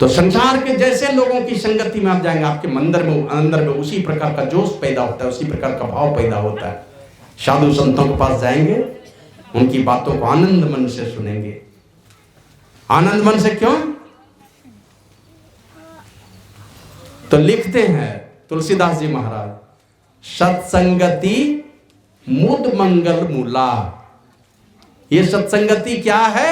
तो संसार के जैसे लोगों की संगति में आप जाएंगे, आपके अंदर में उसी प्रकार का जोश पैदा होता है, उसी प्रकार का भाव पैदा होता है। साधु संतों के पास जाएंगे, उनकी बातों को आनंद मन से सुनेंगे। आनंद मन से क्यों? तो लिखते हैं तुलसीदास जी महाराज, सत्संगति मुद मंगल मूला। ये सत्संगति क्या है?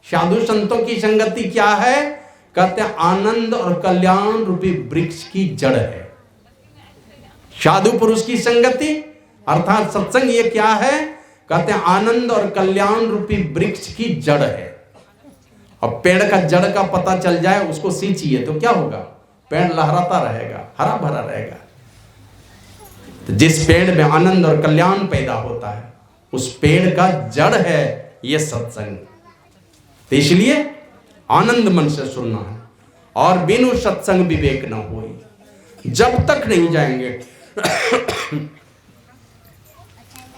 साधु संतों की संगति क्या है? कहते हैं आनंद और कल्याण रूपी वृक्ष की जड़ है। साधु पुरुष की संगति अर्थात सत्संग ये क्या है? कहते हैं आनंद और कल्याण रूपी वृक्ष की जड़ है। अब पेड़ का जड़ का पता चल जाए, उसको सींचिए तो क्या होगा? पेड़ लहराता रहेगा, हरा भरा रहेगा। तो जिस पेड़ में आनंद और कल्याण पैदा होता है, उस पेड़ का जड़ है ये सत्संग। तो इसलिए आनंद मन से सुनना है। और बिनु सत्संग विवेक न होई। जब तक नहीं जाएंगे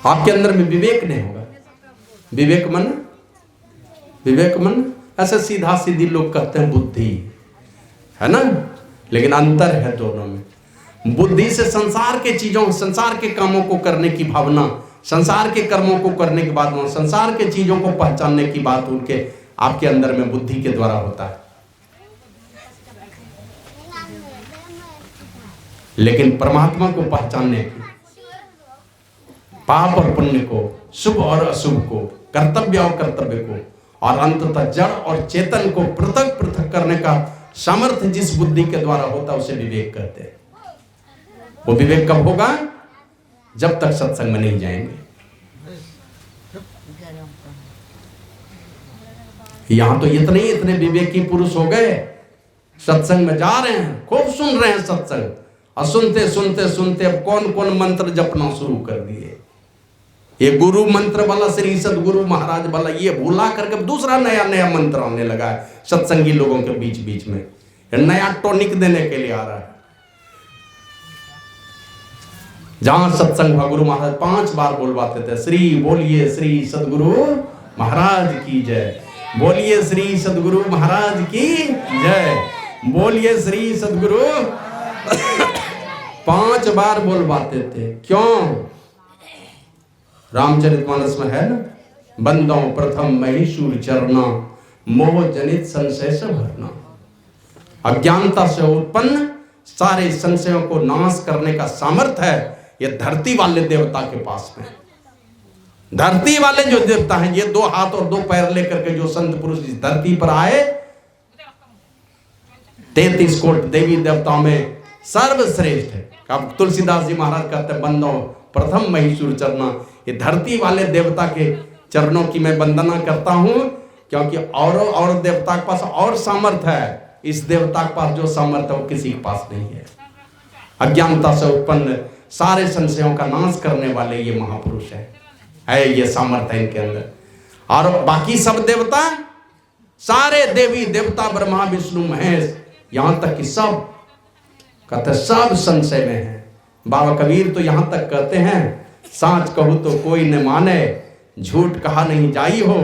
आपके अंदर में विवेक नहीं होगा। विवेक मन ऐसे सीधा सीधी लोग कहते हैं बुद्धि है ना, लेकिन अंतर है दोनों में। बुद्धि से संसार के चीजों, संसार के कामों को करने की भावना, संसार के कर्मों को करने की बात, संसार के चीजों को पहचानने की बात उनके आपके अंदर में बुद्धि के द्वारा होता है। लेकिन परमात्मा को पहचानने की, पाप और पुण्य को, शुभ और अशुभ को, कर्तव्य और कर्तव्य को, और अंततः जड़ और चेतन को पृथक पृथक करने का सामर्थ्य जिस बुद्धि के द्वारा होता है, उसे विवेक कहते हैं। वो विवेक कब होगा? जब तक सत्संग में नहीं जाएंगे। यहां तो इतने विवेकी पुरुष हो गए, सत्संग में जा रहे हैं, खूब सुन रहे हैं सत्संग, और सुनते सुनते सुनते अब कौन कौन मंत्र जपना शुरू कर दिए। ये गुरु मंत्र वाला, श्री सदगुरु महाराज वाला, ये भूला करके दूसरा नया मंत्र आने लगा है सत्संगी लोगों के बीच बीच में। नया टॉनिक देने के लिए आ रहा है। जहां सत्संग गुरु महाराज 5 बार बोलवाते थे, श्री बोलिए श्री सदगुरु महाराज की जय, बोलिए श्री सदगुरु महाराज की जय, बोलिए श्री सदगुरु 5 बार बोलवाते थे। क्यों? रामचरितमानस में है ना, बंदों प्रथम महीशूर चरना, मोह जनित संशय से भरना। अज्ञानता से उत्पन्न सारे संशयों को नाश करने का सामर्थ्य है ये धरती वाले देवता के पास में। धरती वाले जो देवता हैं, ये 2 हाथ और 2 पैर लेकर के जो संत पुरुष इस धरती पर आए, 33 कोट देवी देवताओं में सर्वश्रेष्ठ है। अब तुलसीदास जी महाराज कहते हैं, बंदो प्रथम महीशूर चरना, ये धरती वाले देवता के चरणों की मैं वंदना करता हूं, क्योंकि और देवता के पास और सामर्थ्य है, इस देवता के पास जो सामर्थ्य वो किसी के पास नहीं है। अज्ञानता से उत्पन्न सारे संशयों का नाश करने वाले ये महापुरुष है ये सामर्थ्य इनके अंदर। और बाकी सब देवता, सारे देवी देवता, ब्रह्मा विष्णु महेश, यहां तक कि सब कहते सब संशय में है। बाबा कबीर तो यहां तक कहते हैं, साच कहूं तो कोई न माने, झूठ कहा नहीं जाई हो,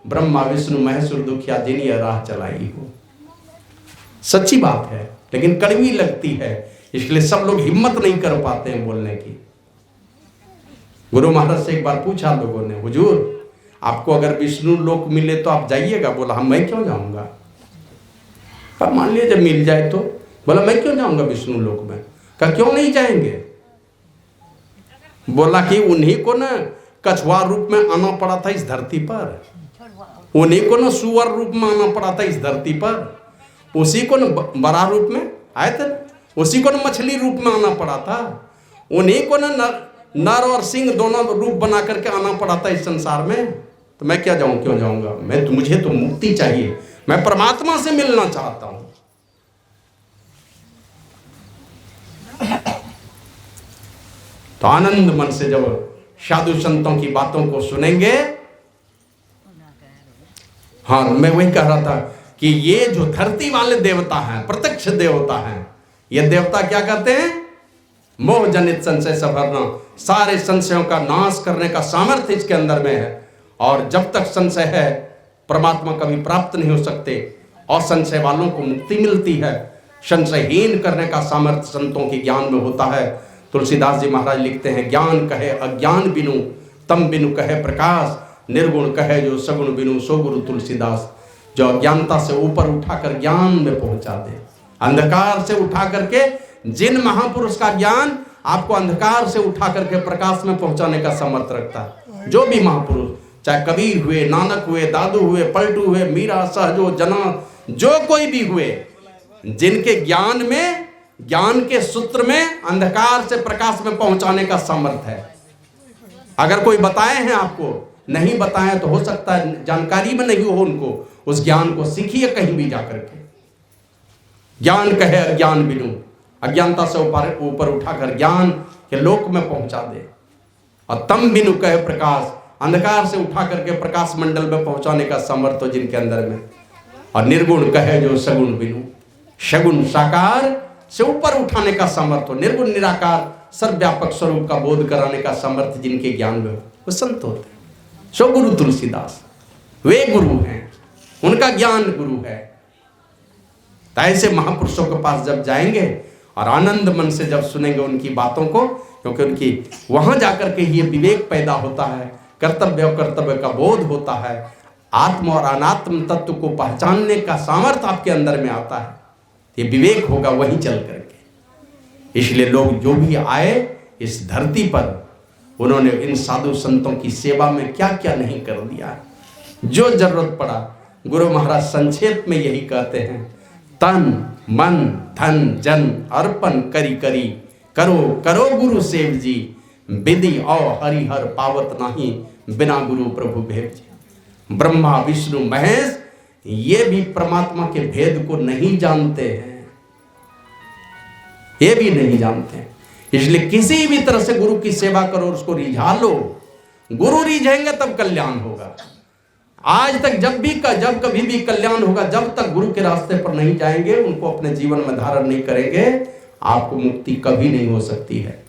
ब्रह्मा विष्णु महेश्वर दुखिया जिन्हीं राह चलाई हो। सच्ची बात है, लेकिन कड़वी लगती है, इसलिए सब लोग हिम्मत नहीं कर पाते हैं बोलने की। गुरु महाराज से एक बार पूछा लोगों ने, हुजूर आपको अगर विष्णु लोक मिले तो आप जाइएगा? बोला हम, मैं क्यों जाऊंगा। अब मान लीजिए जब मिल जाए तो, बोला मैं क्यों जाऊंगा विष्णु लोक में। कहा क्यों नहीं जाएंगे? बोला कि उन्हीं को ना कछुआ रूप में आना पड़ा था इस धरती पर, उन्हीं को ना सुअर रूप में आना पड़ा था इस धरती पर, उसी को ना बड़ा रूप में आए थे, उसी को ना मछली रूप में आना पड़ा था, उन्हीं को ना नर और सिंह दोनों रूप बना करके आना पड़ा था इस संसार में। तो मैं क्या जाऊं, क्यों जाऊंगा? मैं तो, मुझे तो मुक्ति चाहिए, मैं परमात्मा से मिलना चाहता हूं। तो आनंद मन से जब साधु संतों की बातों को सुनेंगे, हाँ मैं वही कह रहा था कि ये जो धरती वाले देवता हैं, प्रत्यक्ष देवता हैं, ये देवता क्या कहते हैं? मोह जनित संशय से भरना, सारे संशयों का नाश करने का सामर्थ्य इसके अंदर में है। और जब तक संशय है परमात्मा कभी प्राप्त नहीं हो सकते। और संशय वालों को मुक्ति मिलती है। संशयहीन करने का सामर्थ्य संतों के ज्ञान में होता है। तुलसीदास जी महाराज लिखते हैं, ज्ञान कहे अज्ञान बिनु, तम बिनु कहे प्रकाश, निर्गुण कहे जो सगुण बिनु, सो गुरु तुलसीदास। जो अज्ञानता से ऊपर उठाकर ज्ञान में पहुंचा दे, अंधकार से उठा करके, जिन महापुरुष का ज्ञान आपको अंधकार से उठा करके प्रकाश में पहुंचाने का सामर्थ्य रखता है। जो भी महापुरुष, चाहे कबीर हुए, नानक हुए, दादू हुए, पलटू हुए, मीरा, सहजो, जना, जो कोई भी हुए, जिनके ज्ञान में, ज्ञान के सूत्र में अंधकार से प्रकाश में पहुंचाने का सामर्थ्य है। अगर कोई बताए हैं आपको, नहीं बताए तो हो सकता है जानकारी में नहीं हो उनको, उस ज्ञान को सीखिए कहीं भी जाकर के। ज्ञान कहे अज्ञान बिनु, अज्ञानता से ऊपर उठाकर ज्ञान के लोक में पहुंचा दे। और तम बिनु कहे प्रकाश, अंधकार से उठा करके प्रकाश मंडल में पहुंचाने का सामर्थ्य जिनके अंदर में। और निर्गुण कहे जो सगुण बिनु, सगुण साकार से ऊपर उठाने का सामर्थ्य, निर्गुण निराकार सर्वव्यापक स्वरूप का बोध कराने का सामर्थ्य जिनके ज्ञान में हो, वो संत होते हैं। सो गुरु तुलसीदास वे गुरु हैं, उनका ज्ञान गुरु है। तो ऐसे महापुरुषों के पास जब जाएंगे और आनंद मन से जब सुनेंगे उनकी बातों को, क्योंकि उनकी वहां जाकर के ये विवेक पैदा होता है, कर्तव्य और कर्तव्य का बोध होता है, आत्म और अनात्म तत्व को पहचानने का सामर्थ्य आपके अंदर में आता है। ये विवेक होगा वहीं चल करके। इसलिए लोग जो भी आए इस धरती पर, उन्होंने इन साधु संतों की सेवा में क्या क्या नहीं कर दिया। जो जरूरत पड़ा, गुरु महाराज संक्षेप में यही कहते हैं, तन मन धन जन अर्पण करी करी, करो करो गुरु सेव जी, विधि और हरिहर पावत नहीं, बिना गुरु प्रभु भेद जी। ब्रह्मा विष्णु महेश ये भी परमात्मा के भेद को नहीं जानते हैं, ये भी नहीं जानते हैं। इसलिए किसी भी तरह से गुरु की सेवा करो, उसको रिझा लो। गुरु रिझेंगे तब कल्याण होगा। आज तक जब कभी भी कल्याण होगा, जब तक गुरु के रास्ते पर नहीं जाएंगे, उनको अपने जीवन में धारण नहीं करेंगे, आपको मुक्ति कभी नहीं हो सकती है।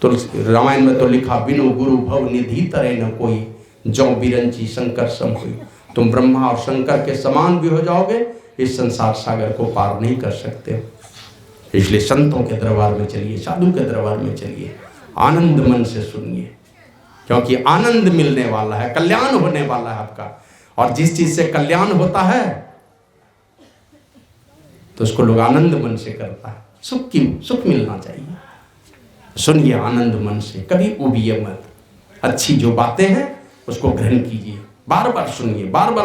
तो रामायण में तो लिखा, बिनु गुरु भव निधि तरह न कोई, जो बिरंची शंकर सम हुई। तुम ब्रह्मा और शंकर के समान भी हो जाओगे, इस संसार सागर को पार नहीं कर सकते। इसलिए संतों के दरबार में चलिए, साधु के दरबार में चलिए, आनंद मन से सुनिए, क्योंकि आनंद मिलने वाला है, कल्याण होने वाला है आपका। और जिस चीज से कल्याण होता है तो उसको लोग आनंद मन से करता है। सुख मिलना चाहिए। सुनिए आनंद मन से, कभी उबिए मत। अच्छी जो बातें हैं उसको ग्रहण कीजिए, बार बार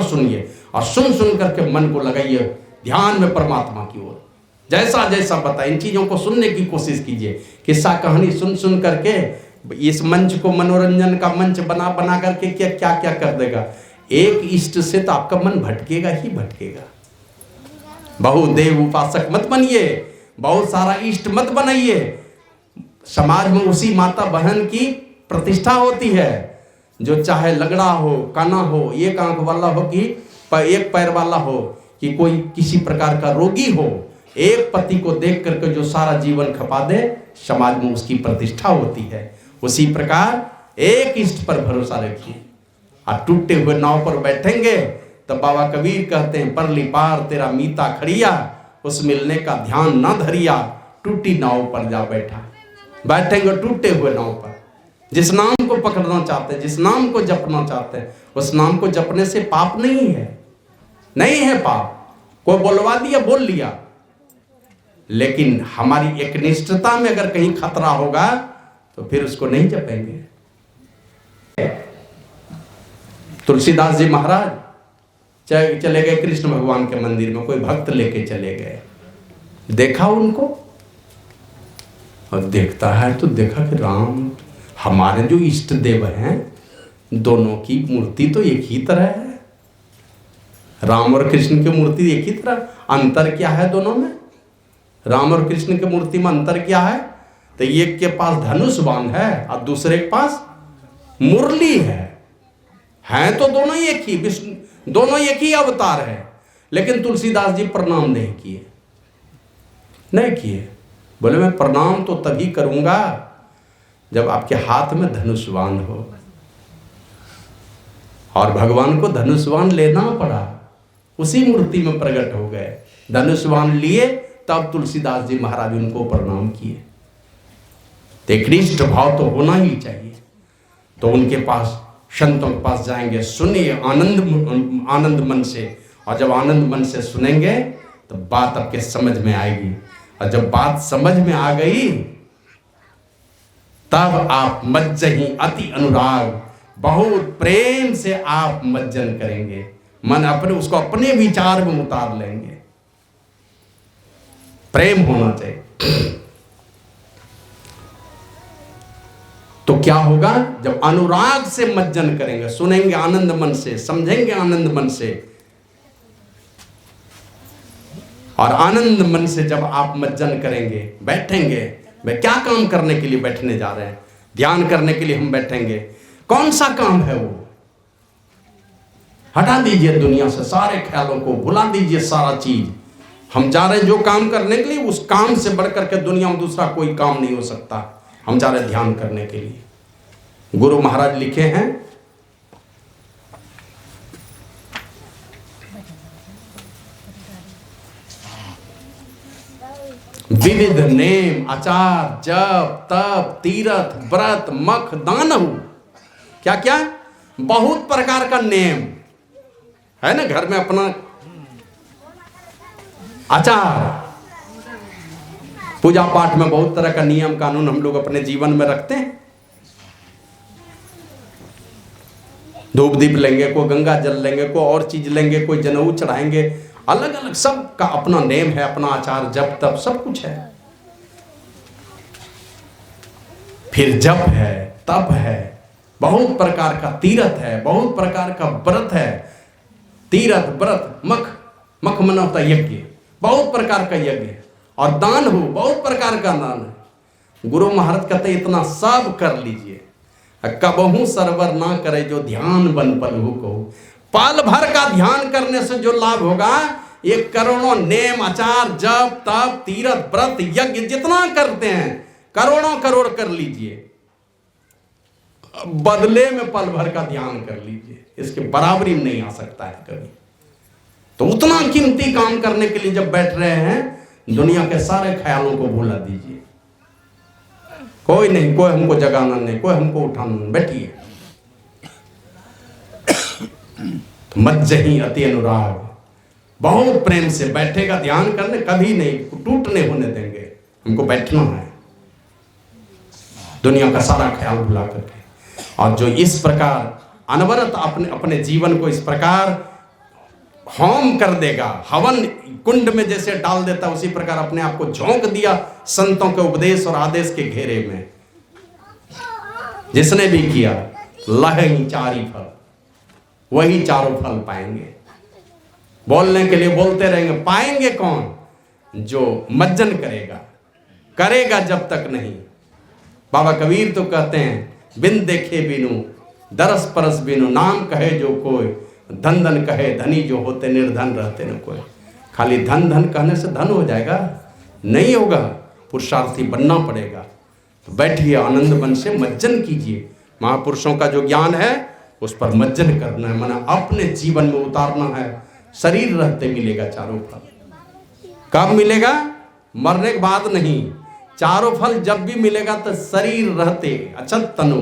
सुनिए और सुन करके मन को लगाइए ध्यान में परमात्मा की ओर। जैसा जैसा बताए इन चीजों को सुनने की कोशिश कीजिए। किस्सा कहानी सुन करके इस मंच को मनोरंजन का मंच बना करके क्या कर देगा। एक इष्ट से तो आपका मन भटकेगा ही भटकेगा। बहुदेव उपासक मत बनिए, बहुत सारा इष्ट मत बनाइए। समाज में उसी माता बहन की प्रतिष्ठा होती है, जो चाहे लगड़ा हो, काना हो, एक आंख वाला हो कि एक पैर वाला हो, कि कोई किसी प्रकार का रोगी हो, एक पति को देख करके जो सारा जीवन खपा दे, समाज में उसकी प्रतिष्ठा होती है। उसी प्रकार एक इष्ट पर भरोसा रखिए। और टूटे हुए नाव पर बैठेंगे तो बाबा कबीर कहते हैं, परली पार तेरा मीता खड़िया, उस मिलने का ध्यान न धरिया, टूटी नाव पर जा बैठेंगे टूटे हुए नाव पर। जिस नाम को पकड़ना चाहते हैं, जिस नाम को जपना चाहते हैं, उस नाम को जपने से पाप नहीं है पाप। कोई बोलवा दिया, बोल लिया, लेकिन हमारी एकनिष्ठता में अगर कहीं खतरा होगा तो फिर उसको नहीं जपेंगे। तुलसीदास जी महाराज चले गए कृष्ण भगवान के मंदिर में, कोई भक्त लेके चले गए, देखा उनको और देखता है तो देखा कि राम, हमारे जो इष्ट देव हैं दोनों की मूर्ति तो एक ही तरह है। राम और कृष्ण की मूर्ति एक ही तरह, अंतर क्या है दोनों में? राम और कृष्ण की मूर्ति में अंतर क्या है? तो एक के पास धनुष बाण है और दूसरे के पास मुरली है तो दोनों एक ही, विष्णु दोनों एक ही अवतार है। लेकिन तुलसीदास जी प्रणाम नहीं किए। बोले मैं प्रणाम तो तभी करूंगा जब आपके हाथ में धनुष बाण हो। और भगवान को धनुष बाण लेना पड़ा, उसी मूर्ति में प्रकट हो गए, धनुष बाण लिए, तब तुलसीदास जी महाराज उनको प्रणाम किए। तो एक निष्ठ भाव तो होना ही चाहिए। तो उनके पास, संतों के पास जाएंगे, सुनिए आनंद मन से, और जब आनंद मन से सुनेंगे तो बात आपके समझ में आएगी, और जब बात समझ में आ गई तब आप मज्जहि अति अनुराग, बहुत प्रेम से आप मज्जन करेंगे, मन अपने उसको अपने विचार में उतार लेंगे। प्रेम होना चाहिए। तो क्या होगा, जब अनुराग से मज्जन करेंगे, सुनेंगे आनंद मन से, समझेंगे आनंद मन से, और आनंद मन से जब आप मज्जन करेंगे, बैठेंगे, वे क्या काम करने के लिए बैठने जा रहे हैं, ध्यान करने के लिए हम बैठेंगे, कौन सा काम है वो, हटा दीजिए दुनिया से सारे ख्यालों को, भुला दीजिए सारा चीज। हम जा रहे हैं जो काम करने के लिए, उस काम से बढ़कर के दुनिया में दूसरा कोई काम नहीं हो सकता। हम जा रहे हैं ध्यान करने के लिए। गुरु महाराज लिखे हैं, विविध नेम आचार जप तप तीरथ व्रत मख दानहु, क्या क्या, बहुत प्रकार का नेम है ना। घर में अपना आचार, पूजा पाठ में बहुत तरह का नियम कानून हम लोग अपने जीवन में रखते हैं। धूप दीप लेंगे, कोई गंगा जल लेंगे, कोई और चीज लेंगे, कोई जनेऊ चढ़ाएंगे, अलग अलग सब का अपना नेम है, अपना आचार जप तप सब कुछ है। फिर जप है, तप है, बहुत प्रकार का तीरथ है, बहुत प्रकार का व्रत है, तीरथ व्रत मख, मख मना होता यज्ञ, बहुत प्रकार का यज्ञ, और दान हो, बहुत प्रकार का दान है। गुरु महाराज कहते इतना सब कर लीजिए, कबहू सरवर ना करे जो ध्यान बन पलहु को। पल भर का ध्यान करने से जो लाभ होगा, ये करोड़ों नेम आचार जप तप तीरथ व्रत यज्ञ जितना करते हैं, करोड़ों करोड़ कर लीजिए, बदले में पल भर का ध्यान कर लीजिए, इसके बराबरी में नहीं आ सकता है कभी। तो उतना कीमती काम करने के लिए जब बैठ रहे हैं, दुनिया के सारे ख्यालों को भुला दीजिए। कोई नहीं, कोई हमको जगाना नहीं, कोई हमको उठाना नहीं, बैठिए। तो मज्जहि अति अनुराग, बहुत प्रेम से बैठेगा ध्यान करने, कभी नहीं टूटने होने देंगे, हमको बैठना है, दुनिया का सारा ख्याल भुला करके। और जो इस प्रकार अनवरत अपने जीवन को इस प्रकार होम कर देगा, हवन कुंड में जैसे डाल देता, उसी प्रकार अपने आप को झोंक दिया संतों के उपदेश और आदेश के घेरे में, जिसने भी किया लहेंगी चारी फल, वही चारों फल पाएंगे। बोलने के लिए बोलते रहेंगे, पाएंगे कौन, जो मज्जन करेगा, करेगा जब तक नहीं। बाबा कबीर तो कहते हैं, बिन देखे बिनु दरस परस बिनु, नाम कहे जो कोई धन धन कहे, धनी जो होते निर्धन रहते न कोई। खाली धन धन कहने से धन हो जाएगा, नहीं होगा, पुरुषार्थी बनना पड़ेगा। तो बैठिए, आनंद मन से मज्जन कीजिए, महापुरुषों का जो ज्ञान है उस पर मज्जन करना है, माना अपने जीवन में उतारना है। शरीर रहते मिलेगा चारों फल। कब मिलेगा, मरने के बाद नहीं, चारों फल जब भी मिलेगा तो शरीर रहते, अच्छा तनु,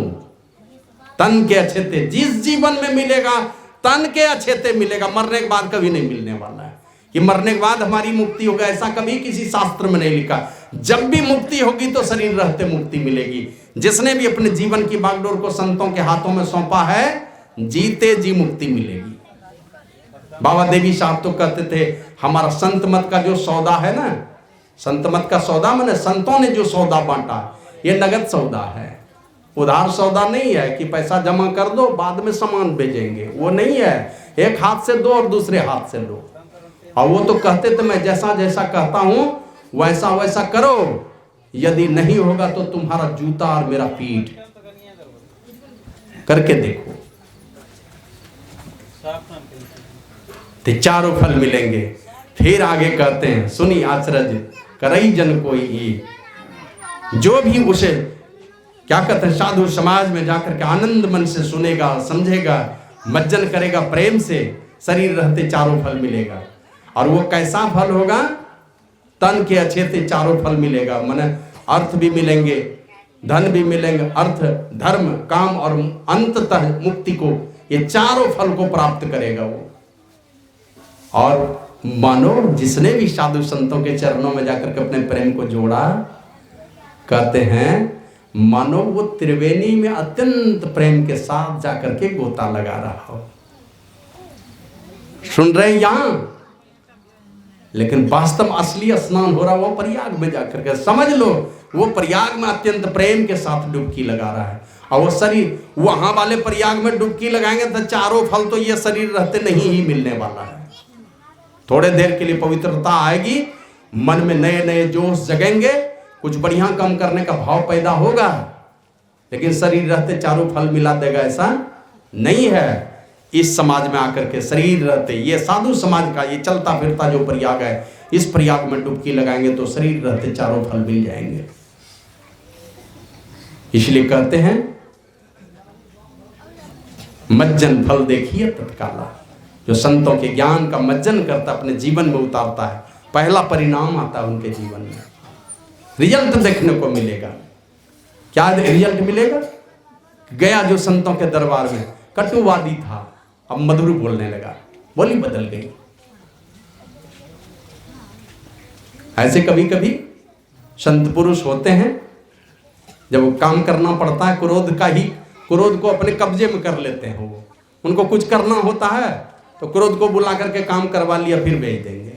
तन के अच्छे थे, जिस जीवन में मिलेगा तन के अच्छे थे मिलेगा, मरने के बाद कभी नहीं मिलने वाला है कि मरने के बाद हमारी मुक्ति होगा, ऐसा कभी किसी शास्त्र में नहीं लिखा। जब भी मुक्ति होगी तो शरीर रहते मुक्ति मिलेगी। जिसने भी अपने जीवन की बागडोर को संतों के हाथों में सौंपा है, जीते जी मुक्ति मिलेगी। बाबा देवी साहब तो कहते थे, हमारा संत मत का जो सौदा है ना, संत मत का सौदा मैंने संतों ने जो सौदा बांटा, ये नगद सौदा है, उधार सौदा नहीं है कि पैसा जमा कर दो बाद में सामान भेजेंगे, वो नहीं है। एक हाथ से दो और दूसरे हाथ से लो। और वो तो कहते थे, मैं जैसा जैसा कहता हूं वैसा वैसा करो, यदि नहीं होगा तो तुम्हारा जूता और मेरा पीठ करके देखो, तो चारों फल मिलेंगे। फिर आगे कहते हैं, सुनी आचरज करई जन कोई, जो भी उसे क्या कहते हैं, साधु समाज में जाकर के आनंद मन से सुनेगा समझेगा मज्जन करेगा प्रेम से, शरीर रहते चारों फल मिलेगा। और वो कैसा फल होगा? तन के अच्छे से चारों फल मिलेगा, माने अर्थ भी मिलेंगे, धन भी मिलेंगे, अर्थ, धर्म, काम और अंततः मुक्ति को, ये चारों फल को प्राप्त करेगा वो। और मानो जिसने भी साधु संतों के चरणों में जाकर के अपने प्रेम को जोड़ा, कहते हैं मानो वो त्रिवेणी में अत्यंत प्रेम के साथ जाकर के गोता लगा रहा हो। सुन रहे हैं यहां? लेकिन वास्तव असली स्नान हो रहा वो प्रयाग में जाकर के। समझ लो वो प्रयाग में अत्यंत प्रेम के साथ डुबकी लगा रहा है। और वो शरीर वहां वाले प्रयाग में डुबकी लगाएंगे तो चारों फल तो ये शरीर रहते नहीं ही मिलने वाला है। थोड़े देर के लिए पवित्रता आएगी, मन में नए नए जोश जगेंगे, कुछ बढ़िया काम करने का भाव पैदा होगा, लेकिन शरीर रहते चारों फल मिला देगा ऐसा नहीं है। इस समाज में आकर के शरीर रहते, ये साधु समाज का ये चलता फिरता जो प्रयाग है, इस प्रयाग में डुबकी लगाएंगे तो शरीर रहते चारों फल मिल जाएंगे। इसलिए कहते हैं मज्जन फल देखिए तत्काला। जो संतों के ज्ञान का मज्जन करता, अपने जीवन में उतारता है, पहला परिणाम आता है उनके जीवन में, रिजल्ट देखने को मिलेगा। क्या रिजल्ट मिलेगा? गया जो संतों के दरबार में, कटुवादी था, अब मधुर बोलने लगा, बोली बदल गई। ऐसे कभी कभी संत पुरुष होते हैं, जब काम करना पड़ता है, क्रोध को अपने कब्जे में कर लेते हैं। वो उनको कुछ करना होता है तो क्रोध को बुला करके काम करवा लिया, फिर भेज देंगे।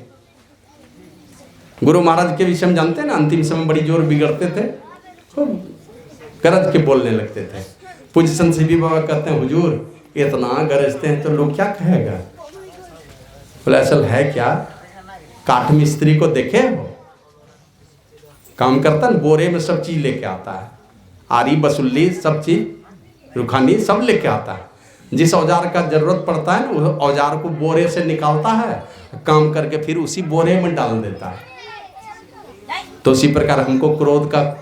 गुरु महाराज के विषय में जानते हैं ना, अंतिम समय बड़ी जोर बिगड़ते थे, तो गरज के बोलने लगते थे। पूज्य संत सीबी बाबा कहते हैं, हुजूर इतना गरजते हैं तो लोग क्या कहेगा? बोले असल है क्या? काठ मिस्त्री को देखे हो, काम करता है, बोरे में सब चीज लेके आता है, आरी बसुल्ली सब चीज, रुखानी सब लेके आता है। जिस औजार का जरूरत पड़ता है ना, उस औजार को बोरे से निकालता है, काम करके फिर उसी बोरे में डाल देता है। तो इसी प्रकार हमको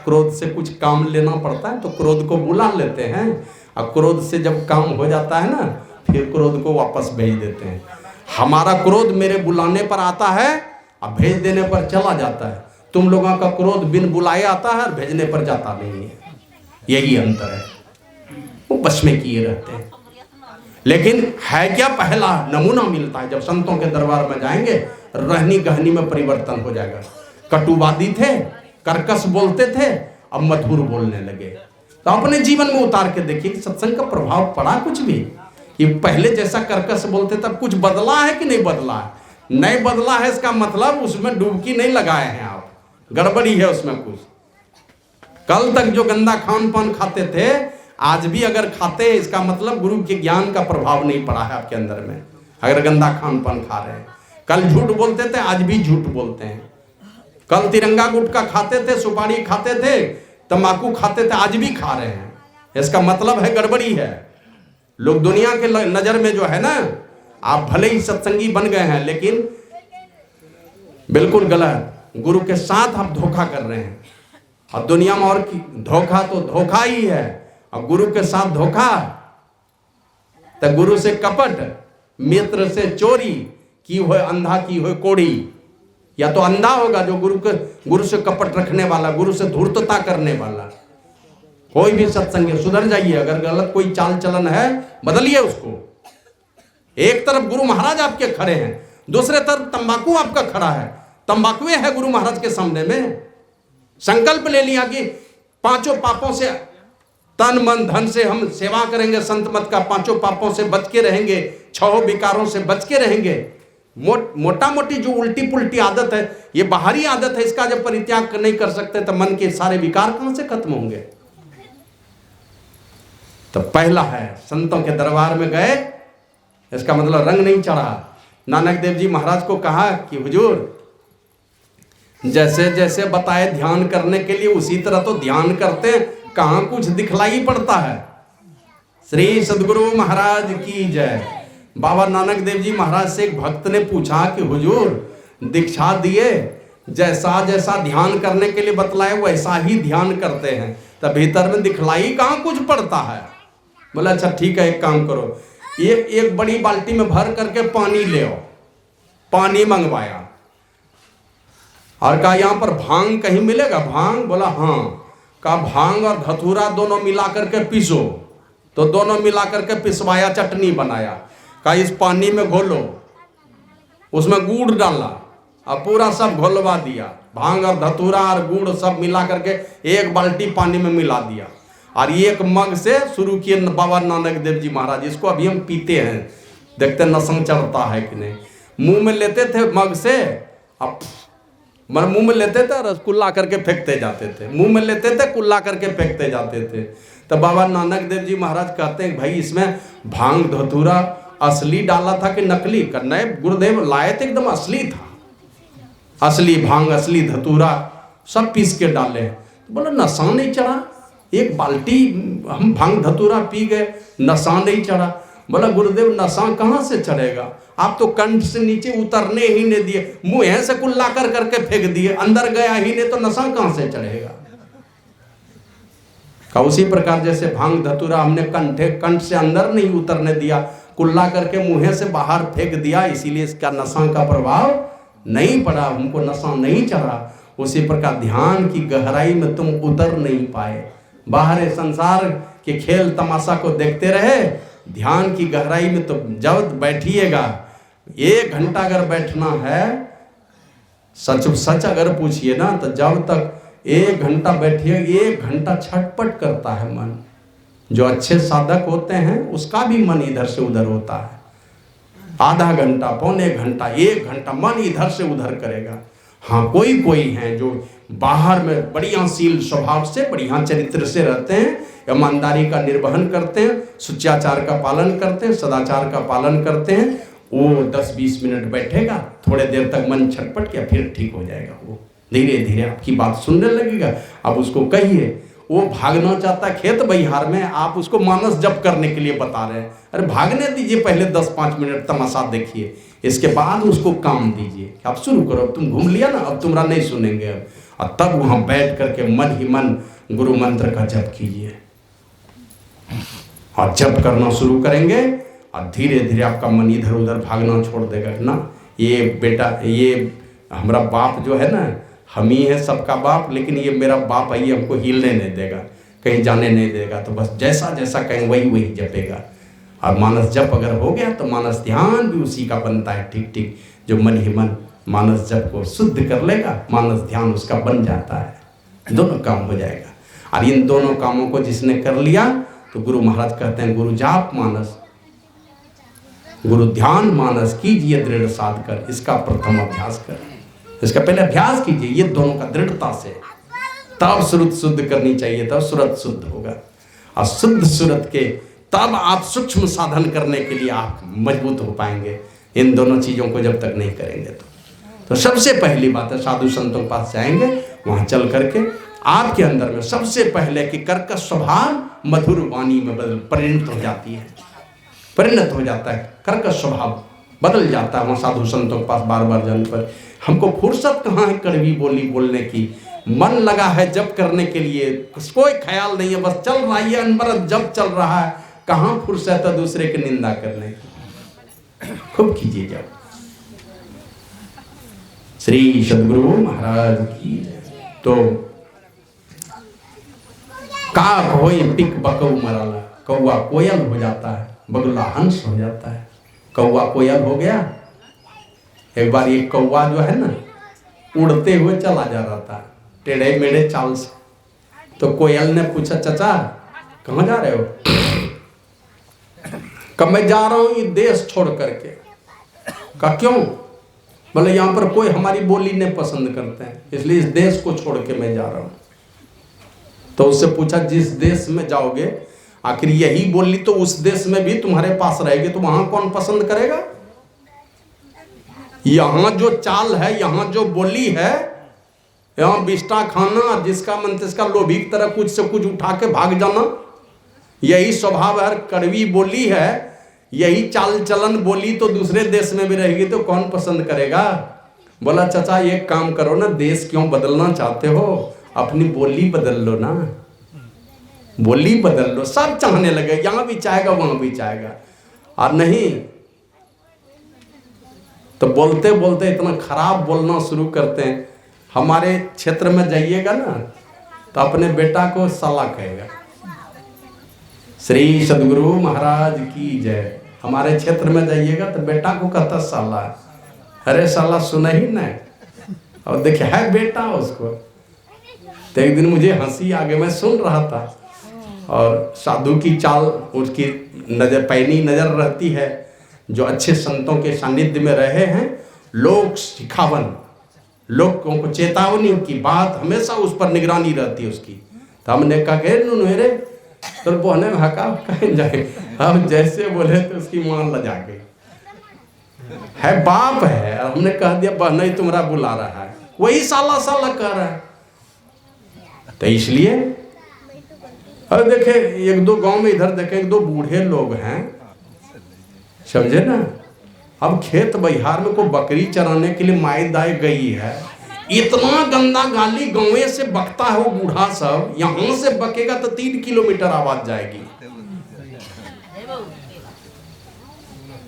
क्रोध से कुछ काम लेना पड़ता है तो क्रोध को बुला लेते हैं, और क्रोध से जब काम हो जाता है ना, फिर क्रोध को वापस भेज देते हैं। हमारा क्रोध मेरे बुलाने पर आता है और भेज देने पर चला जाता है। तुम लोगों का क्रोध बिन बुलाए आता है और भेजने पर जाता नहीं है, यही अंतर है। वो बस में किए रहते हैं। लेकिन है क्या? पहला नमूना मिलता है जब संतों के दरबार में जाएंगे, रहनी गहनी में परिवर्तन हो जाएगा। कटुवादी थे, कर्कश बोलते थे, अब मधुर बोलने लगे। तो अपने जीवन में उतार के देखिए कि सत्संग का प्रभाव पड़ा कुछ भी, कि पहले जैसा कर्कश बोलते तब कुछ बदला है कि नहीं बदला है? नहीं बदला है, इसका मतलब उसमें डुबकी नहीं लगाए हैं आप, गड़बड़ी है उसमें कुछ। कल तक जो गंदा खान पान खाते थे, आज भी अगर खाते, इसका मतलब गुरु के ज्ञान का प्रभाव नहीं पड़ा है आपके अंदर में। अगर गंदा खान पान खा रहे हैं, कल झूठ बोलते थे, आज भी झूठ बोलते हैं। कल तिरंगा गुटखा खाते थे, सुपारी खाते थे, तंबाकू खाते थे, आज भी खा रहे हैं, इसका मतलब है गड़बड़ी है। लोग दुनिया के नजर में जो है ना, आप भले ही सत्संगी बन गए हैं, लेकिन बिल्कुल गलत, गुरु के साथ आप धोखा कर रहे हैं। और दुनिया में और धोखा तो धोखा ही है, और गुरु के साथ धोखा, तो गुरु से कपट, मित्र से चोरी की हो, अंधा की हो कोड़ी। या तो अंधा होगा जो गुरु से कपट रखने वाला, गुरु से धूर्तता करने वाला। कोई भी सत्संग सुधर जाइए, अगर गलत कोई चाल चलन है बदलिए उसको। एक तरफ गुरु महाराज आपके खड़े हैं, दूसरे तरफ तंबाकू आपका खड़ा है, तंबाकुए है गुरु महाराज के सामने में। संकल्प ले लिया कि पांचों पापों से, तन मन धन से हम सेवा करेंगे संत मत का, पांचों पापों से बच के रहेंगे, छह विकारों से बच के रहेंगे। मोटा मोटी जो उल्टी पुल्टी आदत है, ये बाहरी आदत है, इसका जब परित्याग नहीं कर सकते तो मन के सारे विकार कहां से खत्म होंगे? तो पहला है संतों के दरबार में गए, इसका मतलब रंग नहीं चढ़ा। नानक देव जी महाराज को कहा कि हुजूर जैसे जैसे बताए ध्यान करने के लिए, उसी तरह तो ध्यान करते हैं, कहां कुछ दिखलाई पड़ता है। श्री सदगुरु महाराज की जय। बाबा नानक देव जी महाराज से एक भक्त ने पूछा कि हुजूर दीक्षा दिए, जैसा जैसा ध्यान करने के लिए बतलाए वैसा ही ध्यान करते हैं, तब भीतर में दिखलाई कहां कुछ पड़ता है? बोला अच्छा ठीक है, एक काम करो, एक बड़ी बाल्टी में भर करके पानी ले आओ। पानी मंगवाया और कहा यहाँ पर भांग कहीं मिलेगा? भांग? बोला हाँ। कहा भांग और धतूरा दोनों मिला करके पीसो। तो दोनों मिला करके पिसवाया, चटनी बनाया। कहा इस पानी में घोलो। उसमें गुड़ डाला और पूरा सब घोलवा दिया। भांग और धतूरा और गुड़ सब मिला करके एक बाल्टी पानी में मिला दिया और एक मग से शुरू किए बाबा नानक देव जी महाराज। इसको अभी हम पीते हैं, देखते नशा चढ़ता है कि नहीं। मुंह में लेते थे मग से, अब मुंह में लेते थे और कुल्ला करके फेंकते जाते थे। मुंह में लेते थे, कुल्ला करके फेंकते जाते थे। तो बाबा नानक देव जी महाराज कहते हैं भाई इसमें भांग धतूरा असली डाला था कि नकली? करना है गुरुदेव लाए थे, एकदम असली था। असली भांग, असली धतूरा सब पीस के डाले। तो बोला नशा नहीं चढ़ा? एक बाल्टी हम भांग धतूरा पी गए, नशा नहीं चढ़ा। बोला गुरुदेव नशा कहाँ से चढ़ेगा? आप तो कंठ से नीचे उतरने ही नहीं दिए, मुंह से कुल्ला कर करके फेंक दिए, अंदर गया ही नहीं, तो नशा कहाँ से चढ़ेगा? का उसी प्रकार जैसे भांग धतूरा हमने कंठ से अंदर नहीं उतरने दिया, कुल्ला करके मुंह से बाहर फेंक दिया, इसीलिए इसका नशा का प्रभाव नहीं पड़ा, हमको नशा नहीं चढ़ा। उसी प्रकार ध्यान की गहराई में तुम उतर नहीं पाए, बाहर संसार के खेल तमाशा को देखते रहे। ध्यान की गहराई में तो जब बैठिएगा, 1 घंटा अगर बैठना है, सच अगर पूछिए ना, तो जब तक 1 घंटा बैठिए, 1 घंटा छटपट करता है मन। जो अच्छे साधक होते हैं उसका भी मन इधर से उधर होता है। आधा घंटा, पौने घंटा, 1 घंटा मन इधर से उधर करेगा। हाँ कोई हैं जो बाहर में बढ़िया शील स्वभाव से, बढ़िया चरित्र से रहते हैं, ईमानदारी का निर्वहन करते हैं, सुचाचार का पालन करते हैं, सदाचार का पालन करते हैं। वो 10-20 मिनट बैठेगा, थोड़े देर तक मन छटपट किया, फिर ठीक हो जाएगा। वो धीरे धीरे आपकी बात सुनने लगेगा। अब उसको कहिए, वो भागना चाहता है खेत बहिहार में, आप उसको मानस जप करने के लिए बता रहे हैं। अरे भागने दीजिए, पहले 10-5 मिनट तमाशा देखिए, इसके बाद उसको काम दीजिए। आप शुरू करो, अब तुम घूम लिया ना, अब तुम्हारा नहीं सुनेंगे अब। और तब वहां बैठ करके मन ही मन गुरु मंत्र का जप कीजिए और जप करना शुरू करेंगे और धीरे धीरे आपका मन इधर उधर भागना छोड़ देगा ना। ये बेटा, ये हमारा बाप जो है ना, हम ही है सबका बाप, लेकिन ये मेरा बाप है, ये हमको हिलने नहीं देगा, कहीं जाने नहीं देगा। तो बस जैसा जैसा कहें वही जपेगा। और मानस जप अगर हो गया तो मानस ध्यान भी उसी का बनता है। ठीक जो मन ही मन मानस जप को शुद्ध कर लेगा, मानस ध्यान उसका बन जाता है, दोनों काम हो जाएगा। और इन दोनों कामों को जिसने कर लिया तो गुरु महाराज कहते हैं गुरु जाप मानस, गुरु ध्यान मानस कीजिए दृढ़ साध कर, इसका प्रथम अभ्यास करें। इसका पहले अभ्यास कीजिए ये दोनों का दृढ़ता से, तब सुरत शुद्ध करनी चाहिए, तब सुरत शुद्ध होगा। और शुद्ध सुरत के तब आप सूक्ष्म साधन करने के लिए आप मजबूत हो पाएंगे। इन दोनों चीज़ों को जब तक नहीं करेंगे तो सबसे पहली बात है, साधु संतों के पास जाएंगे, वहाँ चल करके आपके अंदर में सबसे पहले कि कर्कश स्वभाव मधुर वाणी में परिणत हो जाती है, परिणत हो जाता है, कर्कश स्वभाव बदल जाता है। वहाँ साधु संतों के पास बार बार जाने पर हमको फुर्सत कहाँ है कड़वी बोली बोलने की, मन लगा है जप करने के लिए, कोई ख्याल नहीं है, बस चल रहा है, अनवरत जप चल रहा है, कहाँ फुर्सत है दूसरे की निंदा करने की। खूब कीजिए जप। श्री सद्गुरु महाराज की। तो काक होई पिक बकऊ मराला, कौआ कोयल हो जाता है, बगुला हंस हो जाता है, कौआ कोयल हो गया। एक बार ये कौआ जो है ना उड़ते हुए चला जा रहा था टेढ़े मेढ़े चाल से, तो कोयल ने पूछा चाचा कहाँ जा रहे हो? कब मैं जा रहा हूँ ये देश छोड़ करके। कहा क्यों? बोले यहाँ पर कोई हमारी बोली नहीं पसंद करते हैं, इसलिए इस देश को छोड़ के मैं जा रहा हूँ। तो उससे पूछा जिस देश में जाओगे आखिर यही बोली तो उस देश में भी तुम्हारे पास रहेगी, तो वहां कौन पसंद करेगा? यहाँ जो चाल है, यहाँ जो बोली है, यहाँ बिस्टा खाना, जिसका मन तिसका लोभी की तरह कुछ से कुछ उठा के भाग जाना, यही स्वभाव है, कड़वी बोली है, यही चाल चलन बोली तो दूसरे देश में भी रहेगी, तो कौन पसंद करेगा? बोला चाचा एक काम करो ना, देश क्यों बदलना चाहते हो, अपनी बोली बदल लो ना, बोली बदल लो। सब चाहने लगे, यहाँ भी चाहेगा वहां भी चाहेगा। और नहीं तो बोलते बोलते इतना खराब बोलना शुरू करते हैं। हमारे क्षेत्र में जाइएगा ना तो अपने बेटा को साला कहेगा। श्री सदगुरु महाराज की जय। हमारे क्षेत्र में जाइएगा तो बेटा को कहता साला। अरे साला सुना ही ना, और देखिए है बेटा उसको। तो एक दिन मुझे हंसी आ गई, मैं सुन रहा था और साधु की चाल, उसकी नजर पैनी नजर रहती है। जो अच्छे संतों के सानिध्य में रहे हैं, लोग सिखावन, लोगों को चेतावनी की बात हमेशा उस पर निगरानी रहती है उसकी। तो हमने कहा नुनहेरे तो बोने हका कहीं जाए, हम जैसे बोले तो उसकी मान लजा गई। है बाप है, हमने कह दिया बहना ही तुम्हारा बुला रहा है, वही साला साला कह रहा है। तो इसलिए अब देखे एक दो गांव में इधर देखे एक दो बूढ़े लोग हैं, समझे ना। अब खेत बहिहार में कोई बकरी चराने के लिए माई दाई गई है, इतना गंदा गाली गाँव से बकता है वो बूढ़ा सब। यहां से बकेगा तो 3 किलोमीटर आवाज जाएगी।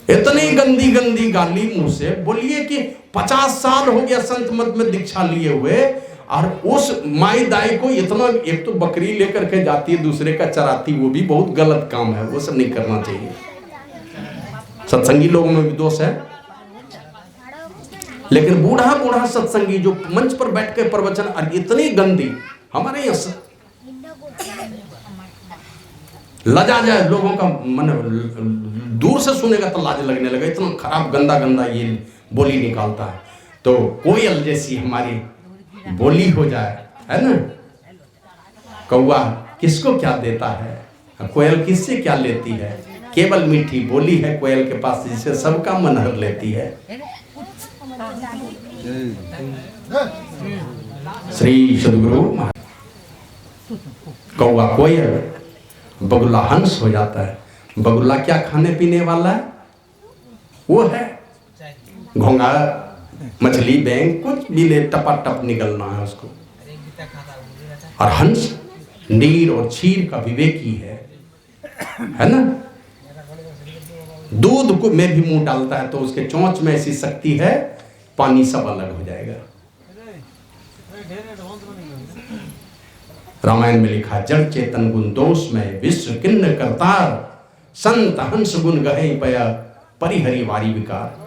इतनी गंदी गंदी गाली मुंह से। बोलिए कि 50 साल हो गया संत मत में दीक्षा लिए हुए, और उस माई दाई को इतना, एक तो बकरी लेकर के जाती है दूसरे का चराती, वो भी बहुत गलत काम है, वो सब नहीं करना चाहिए। सत्संगी लोगों में भी दोष है, लेकिन बूढ़ा बूढ़ा सत्संगी जो मंच पर बैठ के प्रवचन, और इतनी गंदी, हमारे यहाँ लजा जाए लोगों का मन, दूर से सुनेगा तो लाज लगने लगा, इतना खराब गंदा गंदा ये बोली निकालता है। तो कोयल जैसी हमारी बोली हो जाए, है ना। कौआ किसको क्या देता है, कोयल किससे क्या लेती है, केवल मीठी बोली है कोयल के पास जिसे सबका मन हर लेती है। श्री सदगुरु कौआ कोयल, बगुला हंस हो जाता है। बगुला क्या खाने पीने वाला है, वो है घोंघा मछली बैंग कुछ भी ले, टपाटप निकलना है उसको। और हंस नीर और क्षीर का विवेकी है ना। दूध को में भी मुंह डालता है तो उसके चोंच में ऐसी शक्ति है, पानी सब अलग हो जाएगा। रामायण में लिखा, जड़ चेतन गुण दोष में विश्व किन्न करतार, संत हंस गुण गहे पया परिहरि वारी विकार।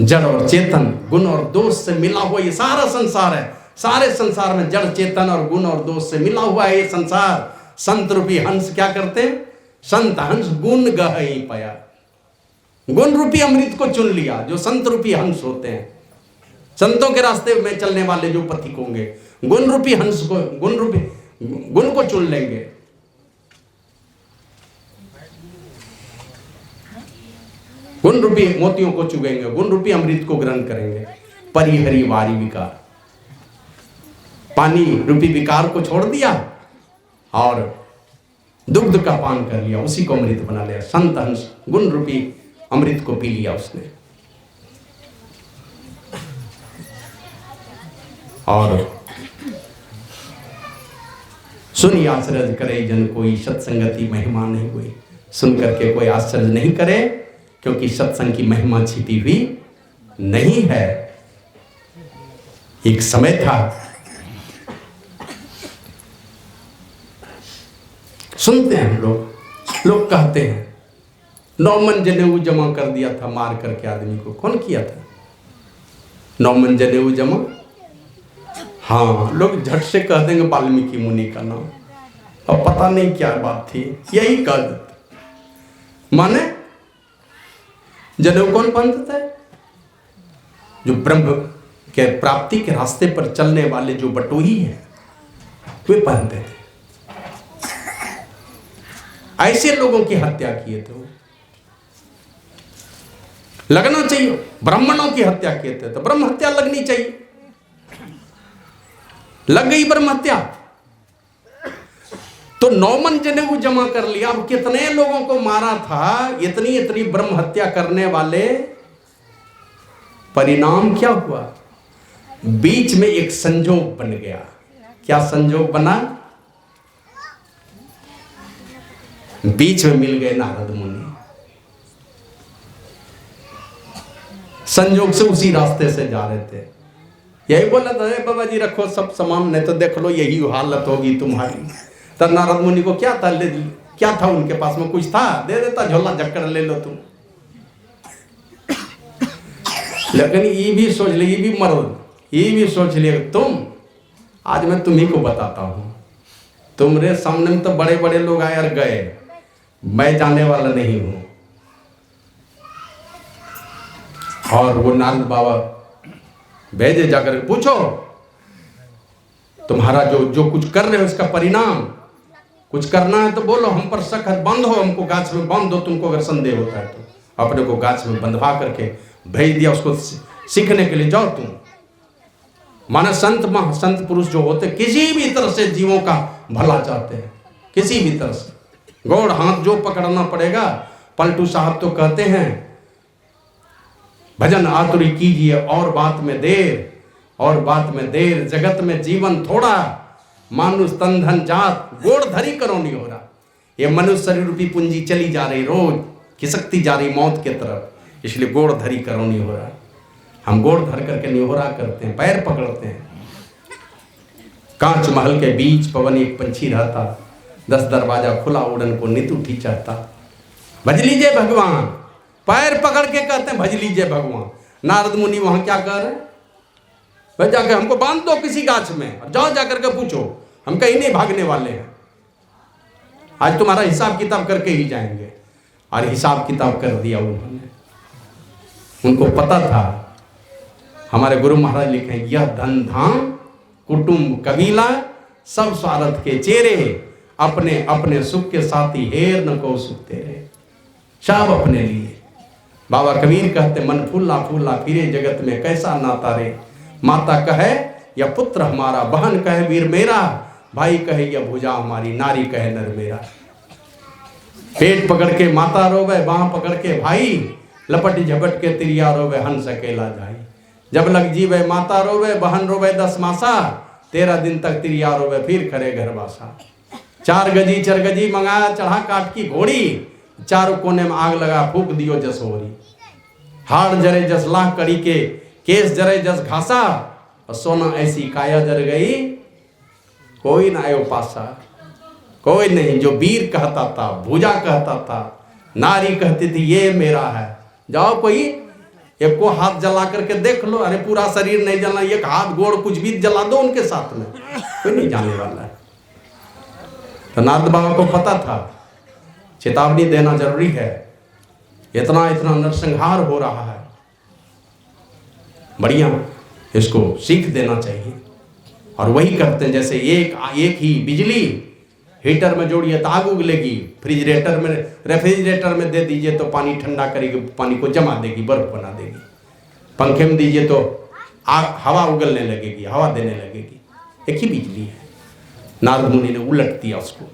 जड़ और चेतन, गुण और दोष से मिला हुआ ये सारा संसार है। सारे संसार में जड़ चेतन और गुण और दोष से मिला हुआ है ये संसार। संत रूपी हंस क्या करते हैं, संत हंस गुण गहे पया, गुण रूपी अमृत को चुन लिया। जो संत रूपी हंस होते हैं, संतों के रास्ते में चलने वाले जो पथिक होंगे, गुण रूपी हंस को, गुण रूपी गुण को चुन लेंगे। गुण रूपी मोतियों को चुगेंगे, गुण रूपी अमृत को ग्रहण करेंगे। परिहरि वारी विकार, पानी रूपी विकार को छोड़ दिया और दुग्ध का पान कर लिया, उसी को अमृत बना लिया। संत हंस गुण रूपी अमृत को पी लिया उसने। और सुनी आश्चर्य करे जन कोई, सत्संगति महिमा नहीं कोई। सुन करके कोई आश्चर्य नहीं करे, क्योंकि सत्संग की महिमा छिपी हुई नहीं है। एक समय था, सुनते हैं लोग कहते हैं 9 मन जनेऊ जमा कर दिया था मार करके आदमी को। कौन किया था 9 मन जनेऊ जमा? हाँ, लोग झट से कह देंगे वाल्मीकि मुनि का नाम, अब पता नहीं क्या बात थी, यही कह देते। माने जनेऊ कौन बांधता है? जो ब्रह्म के प्राप्ति के रास्ते पर चलने वाले जो बटोही हैं, वे पहनते थे। ऐसे लोगों की हत्या किए थे वो। लगना चाहिए, ब्राह्मणों की हत्या किए थे तो ब्रह्म हत्या लगनी चाहिए। लग गई ब्रह्म हत्या तो 9 मन जनेऊ जमा कर लिया। अब कितने लोगों को मारा था, इतनी इतनी ब्रह्म हत्या करने वाले। परिणाम क्या हुआ? बीच में एक संजोग बन गया। क्या संजोग बना? बीच में मिल गए नारद मुनि। संयोग से उसी रास्ते से जा रहे थे। यही बोला था, बाबा जी रखो सब सामान, नहीं तो देख लो यही हालत होगी तुम्हारी। तब नारद मुनि को क्या था, क्या था उनके पास में, कुछ था, दे देता, झोला झक्कर ले लो तुम। लेकिन ये भी सोच ले, ये भी मर्द, ये भी सोच लिया तुम, आज मैं तुम्ही को बताता हूं, तुम्हारे सामने में तो बड़े बड़े लोग आए और गए, मैं जाने वाला नहीं हूं। और वो नारद बाबा भेजे, जाकर पूछो तुम्हारा जो कुछ कर रहे हो उसका परिणाम, कुछ करना है तो बोलो, हम पर शक है, बंद हो, हमको गाछ में बांध दो, तुमको अगर संदेह होता है तो। अपने को गाछ में बंधवा करके भेज दिया उसको सीखने के लिए, जाओ तुम। माने संत पुरुष जो होते किसी भी तरह से जीवों का भला चाहते हैं, किसी भी तरह से, गोड़ हाथ जो पकड़ना पड़ेगा। पलटू साहब तो कहते हैं, भजन आतुरी कीजिए और बात में देर, और बात में देर, जगत में जीवन थोड़ा, मानुष तन धन जात, गोड़ धरी करो नहीं हो रहा। ये मनुष्य शरीर रूपी पूंजी चली जा रही, रोज खिसकती जा रही मौत के तरफ, इसलिए गोड़ धरी करो नहीं हो रहा। हम गोड़ धर करके निहोरा करते हैं, पैर पकड़ते हैं। कांच महल के बीच पवन एक पंछी रहता, 10 दरवाजा खुला उड़न को नित उठी चढ़ता। भज लीजिए भगवान, पैर पकड़ के कहते हैं भज लीजिए भगवान। नारद मुनि वहां क्या कर रहे हैं, भाई जाकर हमको बांध दो किसी गाछ में, और जाओ जाकर के पूछो, हम कहीं नहीं भागने वाले हैं, आज तुम्हारा हिसाब किताब करके ही जाएंगे। और हिसाब किताब कर दिया उन्होंने। उनको पता था, हमारे गुरु महाराज लिखे, यह धन धाम कुटुंब कबीला सब स्वार्थ के चेहरे, अपने अपने सुख के साथी हेर न को सुख तेरे, सब अपने लिए। बाबा कबीर कहते, मन फूला फूला फिरे जगत में कैसा नाता रे, माता कहे या पुत्र हमारा, बहन कहे वीर मेरा, भाई कहे या भुजा हमारी, नारी कहे नर मेरा। पेट पकड़ के माता रोवे, बाह पकड़ के भाई, लपट झपट के तिरिया रोवे, हंस अकेला जाई। जब लग जीवे माता रोवे, बहन रोवे 10 मासा, 13 दिन तक तिरिया रोवे, फिर करे घरवासा। 4 गजी चरगजी मंगाया, चढ़ा काट की घोड़ी, चारों कोने में आग लगा, फूक दियो जसोरी। हाड़ जरे जस लाह कड़ी के, केस जरे जस घासा, और सोना ऐसी काया जर गई, कोई ना आयो पासा। कोई नहीं, जो वीर कहता था, भुजा कहता था, नारी कहती थी ये मेरा है। जाओ कोई एक को हाथ जला करके देख लो, अरे पूरा शरीर नहीं जलना, एक हाथ गोड़ कुछ भी जला दो उनके साथ में, कोई नहीं जाने वाला है। तो नारद बाबा को पता था चेतावनी देना जरूरी है, इतना इतना नरसंहार हो रहा है, बढ़िया इसको सीख देना चाहिए। और वही करते हैं, जैसे एक ही बिजली हीटर में जोड़िए तो आग उगलेगी, रेफ्रिजरेटर में दे दीजिए तो पानी ठंडा करेगी, पानी को जमा देगी, बर्फ बना देगी। पंखे में दीजिए तो हवा उगलने लगेगी, हवा देने लगेगी, एक ही बिजली है। नारद मुनि ने उलट दिया उसको,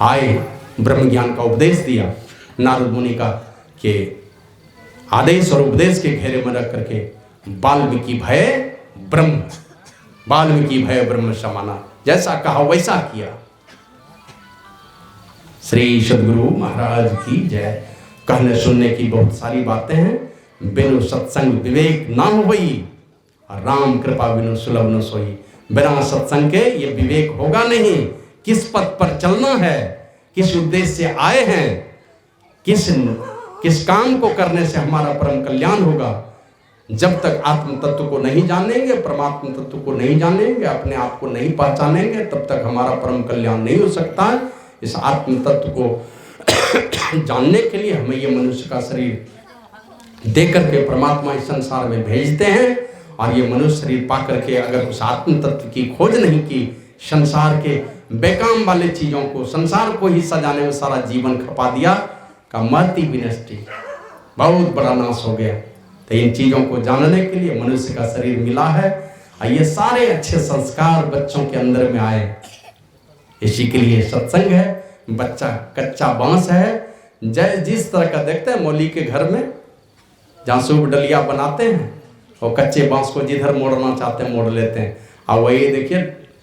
आए ब्रह्म ज्ञान का उपदेश दिया नारद मुनि का, के आदेश और उपदेश के घेरे में रख करके वाल्मीकि भय ब्रह्म, वाल्मीकि भय ब्रह्म समाना, जैसा कहा वैसा किया। श्री सद्गुरु महाराज की जय। कहने सुनने की बहुत सारी बातें हैं, बिनु सत्संग विवेक ना होई, राम कृपा बिनु सुलभ न सोई। बिना सत्संग के ये विवेक होगा नहीं, किस पथ पर चलना है, किस उद्देश्य से आए हैं, किस काम को करने से हमारा परम कल्याण होगा। जब तक आत्म तत्व को नहीं जानेंगे, परमात्म तत्व को नहीं जानेंगे, अपने आप को नहीं पहचानेंगे, तब तक हमारा परम कल्याण नहीं हो सकता। इस आत्म तत्व को जानने के लिए हमें ये मनुष्य का शरीर दे करके परमात्मा इस संसार में भेजते हैं। और ये मनुष्य शरीर पा करके अगर उस आत्म तत्व की खोज नहीं की, संसार के बेकाम वाले चीजों को, संसार को ही सजाने में सारा जीवन खपा दिया, का मरती विनष्टि, बहुत बड़ा नाश हो गया। तो इन चीजों को जानने के लिए मनुष्य का शरीर मिला है, और ये सारे अच्छे संस्कार बच्चों के अंदर में आए, इसी के लिए सत्संग है। बच्चा कच्चा बांस है, जय जिस तरह का देखते हैं मौली के घर में जहाँ सूप डलिया बनाते हैं, और कच्चे बांस को जिधर मोड़ना चाहते हैं मोड़ लेते हैं। और वही देखिए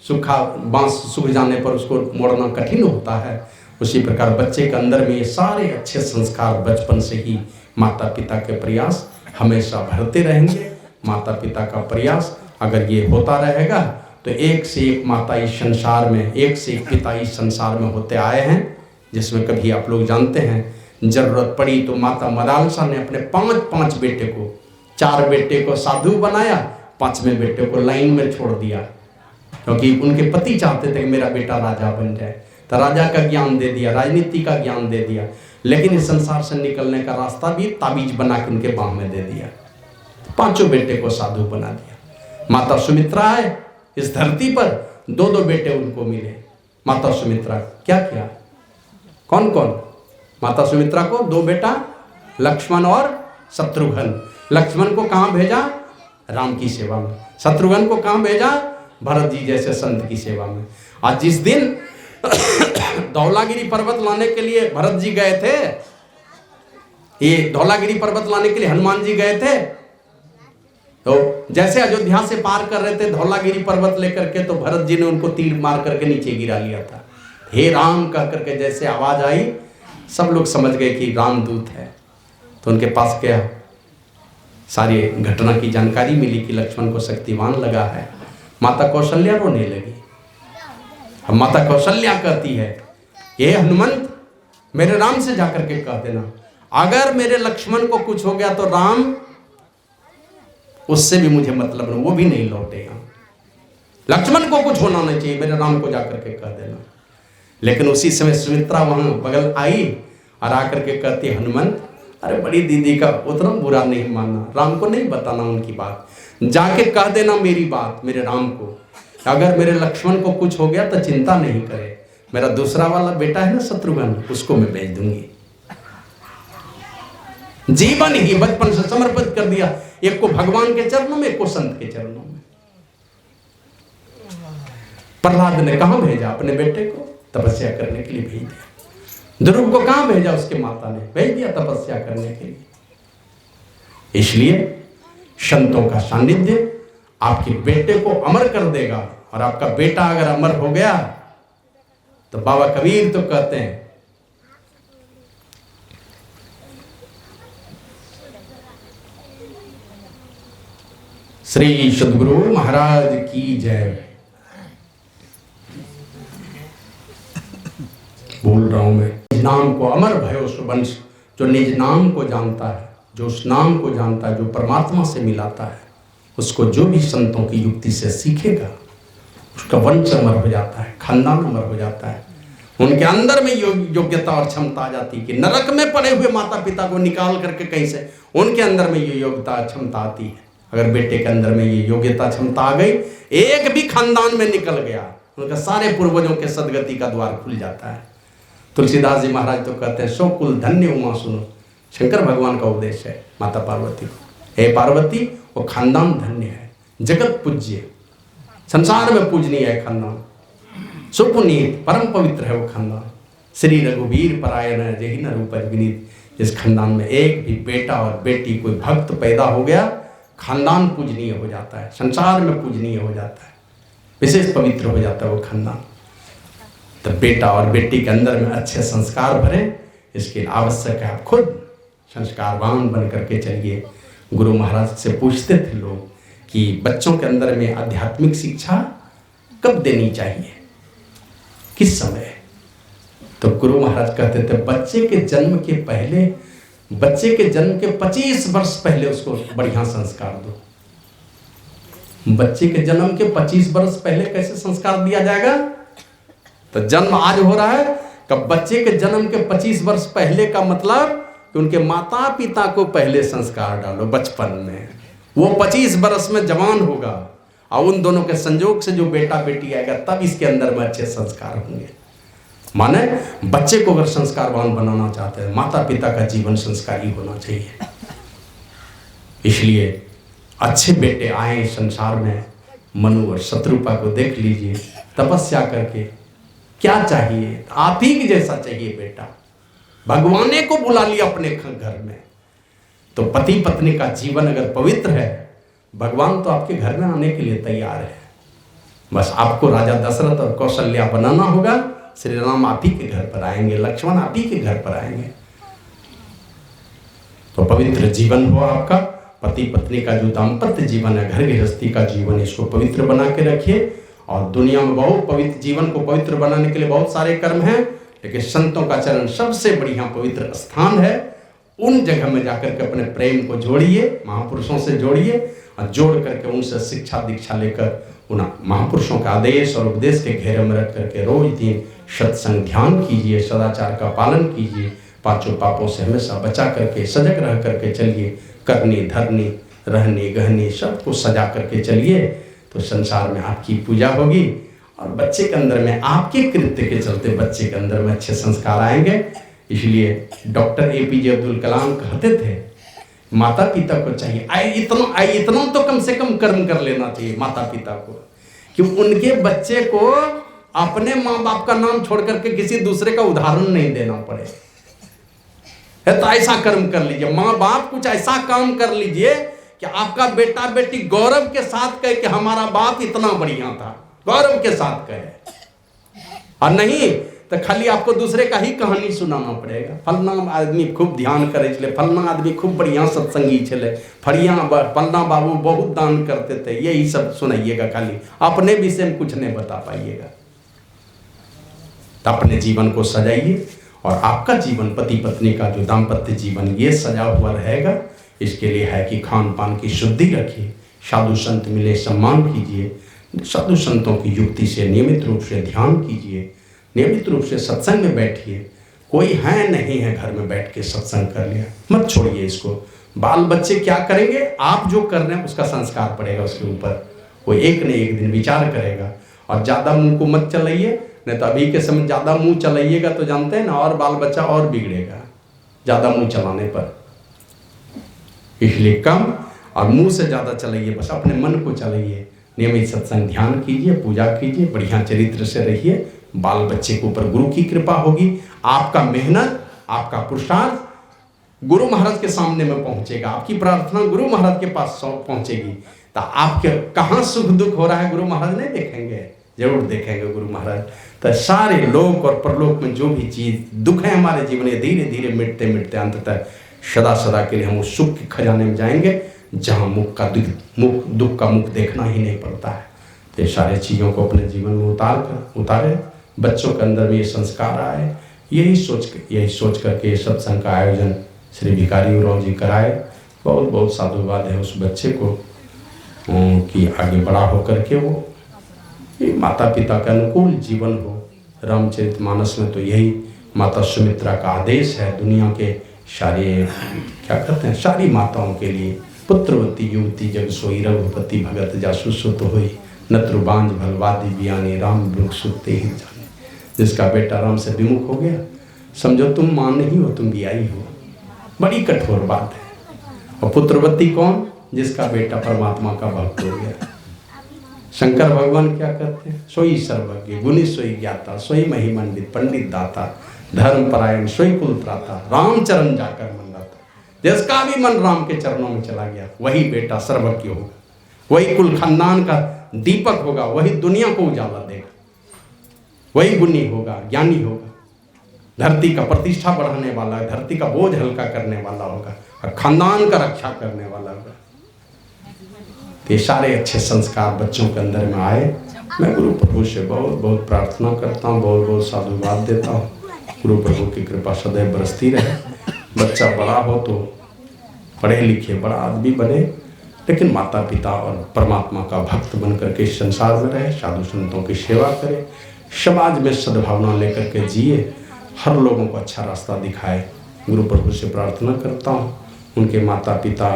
सूखा बांस सूख जाने पर उसको मोड़ना कठिन होता है। उसी प्रकार बच्चे के अंदर में ये सारे अच्छे संस्कार बचपन से ही माता पिता के प्रयास हमेशा भरते रहेंगे। माता पिता का प्रयास अगर ये होता रहेगा तो एक से एक माता इस संसार में, एक से एक पिता इस संसार में होते आए हैं, जिसमें कभी आप लोग जानते हैं जरूरत पड़ी तो माता मदालसा ने अपने 5 बेटे को, 4 बेटे को साधु बनाया, 5वें बेटे को लाइन में छोड़ दिया, क्योंकि उनके पति चाहते थे कि मेरा बेटा राजा बन जाए। तो राजा का ज्ञान दे दिया, राजनीति का ज्ञान दे दिया, लेकिन इस संसार से निकलने का रास्ता भी ताबीज बना के उनके बाह में दे दिया। 5 बेटे को साधु बना दिया। माता सुमित्रा है इस धरती पर, 2 बेटे उनको मिले। माता सुमित्रा क्या किया? कौन कौन? माता सुमित्रा को 2 बेटा लक्ष्मण और शत्रुघ्न। लक्ष्मण को कहाँ भेजा? राम की सेवा में। शत्रुघ्न को कहाँ भेजा? भरत जी जैसे संत की सेवा में। आज जिस दिन धौलागिरी पर्वत लाने के लिए भरत जी गए थे, ये धौलागिरी पर्वत लाने के लिए हनुमान जी गए थे, तो जैसे अयोध्या से पार कर रहे थे धौलागिरी पर्वत लेकर के, तो भरत जी ने उनको तीर मार करके नीचे गिरा लिया था। हे राम कह करके जैसे आवाज आई, सब लोग समझ गए कि रामदूत है। तो उनके पास क्या सारी घटना की जानकारी मिली कि लक्ष्मण को शक्तिवान लगा है। माता कौशल्या रोने लगी। अब माता कौशल्या कहती है, ये हनुमंत मेरे राम से जाकर के कह देना, अगर मेरे लक्ष्मण को कुछ हो गया तो राम उससे भी मुझे मतलब नहीं, वो भी नहीं लौटेगा। लक्ष्मण को कुछ होना नहीं चाहिए, मेरे राम को जाकर के कह देना। लेकिन उसी समय सुमित्रा वहां बगल आई और आकर के कहती, हनुमंत अरे बड़ी दीदी का उतना बुरा नहीं मानना, राम को नहीं बताना उनकी बात, जाके कह देना मेरी बात मेरे राम को, अगर मेरे लक्ष्मण को कुछ हो गया तो चिंता नहीं करे, मेरा दूसरा वाला बेटा है ना शत्रुघ्न, उसको मैं भेज दूंगी। जीवन ही बचपन से समर्पित कर दिया, एक को भगवान के चरणों में, एक को संत के चरणों में। प्रहलाद ने कहां भेजा? अपने बेटे को तपस्या करने के लिए भेज दिया। ध्रुव को कहां भेजा? उसके माता ने भेज दिया तपस्या करने के लिए। इसलिए संतों का सानिध्य आपके बेटे को अमर कर देगा, और आपका बेटा अगर अमर हो गया तो बाबा कबीर तो कहते हैं, श्री सद्गुरु महाराज की जय। बोल रहा हूं मैं, निज नाम को अमर भयो सुवंश, जो निज नाम को जानता है, जो उस नाम को जानता है, जो परमात्मा से मिलाता है, उसको जो भी संतों की युक्ति से सीखेगा उसका वंश अमर हो जाता है, खानदान अमर हो जाता है। उनके अंदर में योग्यता और क्षमता आ जाती है कि नरक में पड़े हुए माता पिता को निकाल करके कहीं से उनके अंदर में ये योग्यता क्षमता आती है। अगर बेटे के अंदर में ये योग्यता क्षमता आ गई, एक भी खानदान में निकल गया, उनका सारे पूर्वजों के सदगति का द्वार खुल जाता है। तुलसीदास जी महाराज तो कहते हैं, सो कुल धन्य उमा सुनो। शंकर भगवान का उपदेश है माता पार्वती को, हे पार्वती वो खानदान धन्य है, जगत पूज्य, संसार में पूजनीय है खानदान, सुपुनीत परम पवित्र है वो खानदान। श्री रघुवीर परायण जही न रूपज विनीत। जिस खानदान में एक भी बेटा और बेटी कोई भक्त पैदा हो गया, खानदान पूजनीय हो जाता है, संसार में पूजनीय हो जाता है, विशेष पवित्र हो जाता है वो खानदान। तो बेटा और बेटी के अंदर में अच्छे संस्कार भरे, इसके लिए आवश्यक है आप खुद संस्कारवान बन करके चलिए। गुरु महाराज से पूछते थे लोग कि बच्चों के अंदर में आध्यात्मिक शिक्षा कब देनी चाहिए, किस समय? तो गुरु महाराज कहते थे, बच्चे के जन्म के पहले, बच्चे के जन्म के 25 वर्ष पहले उसको बढ़िया संस्कार दो। बच्चे के जन्म के 25 वर्ष पहले कैसे संस्कार दिया जाएगा? तो जन्म आज हो रहा है, कब बच्चे के जन्म के 25 वर्ष पहले का मतलब कि उनके माता पिता को पहले संस्कार डालो बचपन में। वो 25 वर्ष में जवान होगा और उन दोनों के संयोग से जो बेटा बेटी आएगा, तब इसके अंदर में अच्छे संस्कार होंगे। माने बच्चे को अगर संस्कारवान बनाना चाहते हैं, माता पिता का जीवन संस्कारी होना चाहिए। इसलिए अच्छे बेटे आए संसार में। मनु और शत्रुपा को देख लीजिए, तपस्या करके क्या चाहिए, आप ही के जैसा चाहिए बेटा, भगवाने को बुला लिया अपने घर में। तो पति पत्नी का जीवन अगर पवित्र है, भगवान तो आपके घर में आने के लिए तैयार है। बस आपको राजा दशरथ और कौशल्या बनाना होगा। श्री राम आप ही के घर पर आएंगे, लक्ष्मण आप ही के घर पर आएंगे। तो पवित्र जीवन हो आपका, पति पत्नी का जो दाम्पत्य जीवन है, घर गृहस्थी का जीवन, इसको पवित्र बना के रखिए। और दुनिया में बहुत पवित्र जीवन को पवित्र बनाने के लिए बहुत सारे कर्म हैं, लेकिन संतों का चरण सबसे बढ़िया पवित्र स्थान है। उन जगह में जाकर के अपने प्रेम को जोड़िए, महापुरुषों से जोड़िए, और जोड़ करके उनसे शिक्षा दीक्षा लेकर उन महापुरुषों के आदेश और उपदेश के घेरे में रख करके रोज दिन सत्संग ध्यान कीजिए, सदाचार का पालन कीजिए, पांचों पापों से हमेशा बचा करके सजग रह करके चलिए। करनी धरनी रहनी गहनी सबको सजा करके चलिए, तो संसार में आपकी पूजा होगी। और बच्चे के अंदर में आपके कृत्य के चलते बच्चे के अंदर में अच्छे संस्कार आएंगे। इसलिए डॉक्टर APJ अब्दुल कलाम कहते थे, माता पिता को चाहिए इतना तो कम से कम कर्म कर लेना चाहिए माता पिता को, कि उनके बच्चे को अपने माँ बाप का नाम छोड़ करके किसी दूसरे का उदाहरण नहीं देना पड़े। है तो ऐसा कर्म कर लीजिए, माँ बाप कुछ ऐसा काम कर लीजिए कि आपका बेटा बेटी गौरव के साथ कहे कि हमारा बाप इतना बढ़िया था, गौरव के साथ कहे। और नहीं तो खाली आपको दूसरे का ही कहानी सुनाना पड़ेगा। फलना आदमी खूब ध्यान करे चले, फलना आदमी खूब बढ़िया सत्संगी चले, फलना बाबू बहुत दान करते थे, यही सब सुनाइएगा, खाली अपने विषय में कुछ नहीं बता पाइएगा। तो अपने जीवन को सजाइए, और आपका जीवन पति पत्नी का जो दाम्पत्य जीवन ये सजा हुआ रहेगा। इसके लिए है कि खान पान की शुद्धि रखिए, साधु संत मिले सम्मान कीजिए, साधु संतों की युक्ति से नियमित रूप से ध्यान कीजिए, नियमित रूप से सत्संग में बैठिए। कोई है नहीं है घर में बैठ के सत्संग कर लिया, मत छोड़िए इसको। बाल बच्चे क्या करेंगे, आप जो कर रहे हैं उसका संस्कार पड़ेगा उसके ऊपर, वो एक न एक दिन विचार करेगा। और ज़्यादा मुंह को मत चलाइए, नहीं तो अभी के समय ज़्यादा मुंह चलाइएगा तो जानते हैं ना, और बाल बच्चा और बिगड़ेगा ज़्यादा मुंह चलाने पर। इसलिए कम और मुंह से ज़्यादा चलाइए, बस अपने मन को चलाइए, नियमित सत्संग ध्यान कीजिए, पूजा कीजिए, बढ़िया चरित्र से रहिए। बाल बच्चे के ऊपर गुरु की कृपा होगी, आपका मेहनत आपका पुरुषार्थ गुरु महाराज के सामने में पहुंचेगा, आपकी प्रार्थना गुरु महाराज के पास पहुंचेगी। तो आपके कहाँ सुख दुख हो रहा है गुरु महाराज नहीं देखेंगे, जरूर देखेंगे गुरु महाराज। तो सारे लोक और परलोक में जो भी चीज दुख है हमारे जीवन में, धीरे धीरे मिटते मिटते अंततः सदा सदा के लिए हम उस सुख के खजाने में जाएंगे, जहाँ दुख का मुख देखना ही नहीं पड़ता है। तो ये सारे चीज़ों को अपने जीवन में उतारे, बच्चों के अंदर में ये संस्कार आए, यही सोच करके ये सत्संग का आयोजन श्री भिखारी राव जी कराए। बहुत बहुत साधुवाद है उस बच्चे को कि आगे बड़ा होकर के वो माता पिता के अनुकूल जीवन हो। रामचरितमानस में तो यही माता सुमित्रा का आदेश है, दुनिया के सारे क्या कहते हैं सारी माताओं के लिए, पुत्रवती युवती जग सोई रघुपति भगत जासु सुत होई, नत्रुबांझ भलवादी बियानी राम विमुख सुते ही जाने। जिसका बेटा राम से विमुख हो गया, समझो तुम मां नहीं हो, तुम बियाई हो। बड़ी कठोर बात है। और पुत्रवती कौन, जिसका बेटा परमात्मा का भक्त हो गया। शंकर भगवान क्या कहते हैं, सोई सर्वज्ञ गुणी सोई ज्ञाता, सोई महिमंडित पंडित दाता, धर्म परायण सोई कुल त्राता, राम चरण जाकर मन लाता। जिसका भी मन राम के चरणों में चला गया वही बेटा सर्वज्ञ होगा, वही कुल खानदान का दीपक होगा, वही दुनिया को उजाला देगा, वही गुणी होगा, ज्ञानी होगा, धरती का प्रतिष्ठा बढ़ाने वाला, धरती का बोझ हल्का करने वाला होगा, और खानदान का रक्षा करने वाला होगा। ये सारे अच्छे संस्कार बच्चों के अंदर में आए। मैं गुरु प्रभु से बहुत बहुत प्रार्थना करता हूँ, बहुत बहुत साधुवाद देता हूँ। गुरु प्रभु की कृपा सदैव बरसती रहे। बच्चा बड़ा हो तो पढ़े लिखे बड़ा आदमी बने, लेकिन माता पिता और परमात्मा का भक्त बन करके इस संसार में रहे, साधु संतों की सेवा करे, समाज में सद्भावना लेकर के जिए, हर लोगों को अच्छा रास्ता दिखाए। गुरु प्रभु से प्रार्थना करता हूँ उनके माता पिता,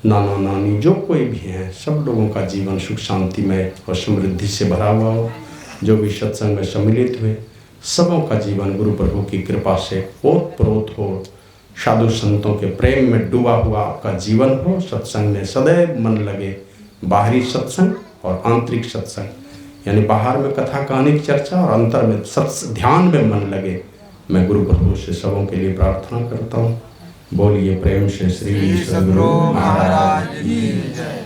नाना नानी, जो कोई भी हैं, सब लोगों का जीवन सुख शांतिमय और समृद्धि से भरा हुआ हो। जो भी सत्संग में सम्मिलित हुए सबों का जीवन गुरु प्रभु की कृपा से ओतप्रोत हो, साधु संतों के प्रेम में डूबा हुआ आपका जीवन हो। सत्संग में सदैव मन लगे, बाहरी सत्संग और आंतरिक सत्संग, यानी बाहर में कथा कहानी की चर्चा और अंतर में ध्यान में मन लगे। मैं गुरु प्रभु से सबों के लिए प्रार्थना करता हूँ। बोलिए प्रेम से श्री सद्गुरु महाराज की जय।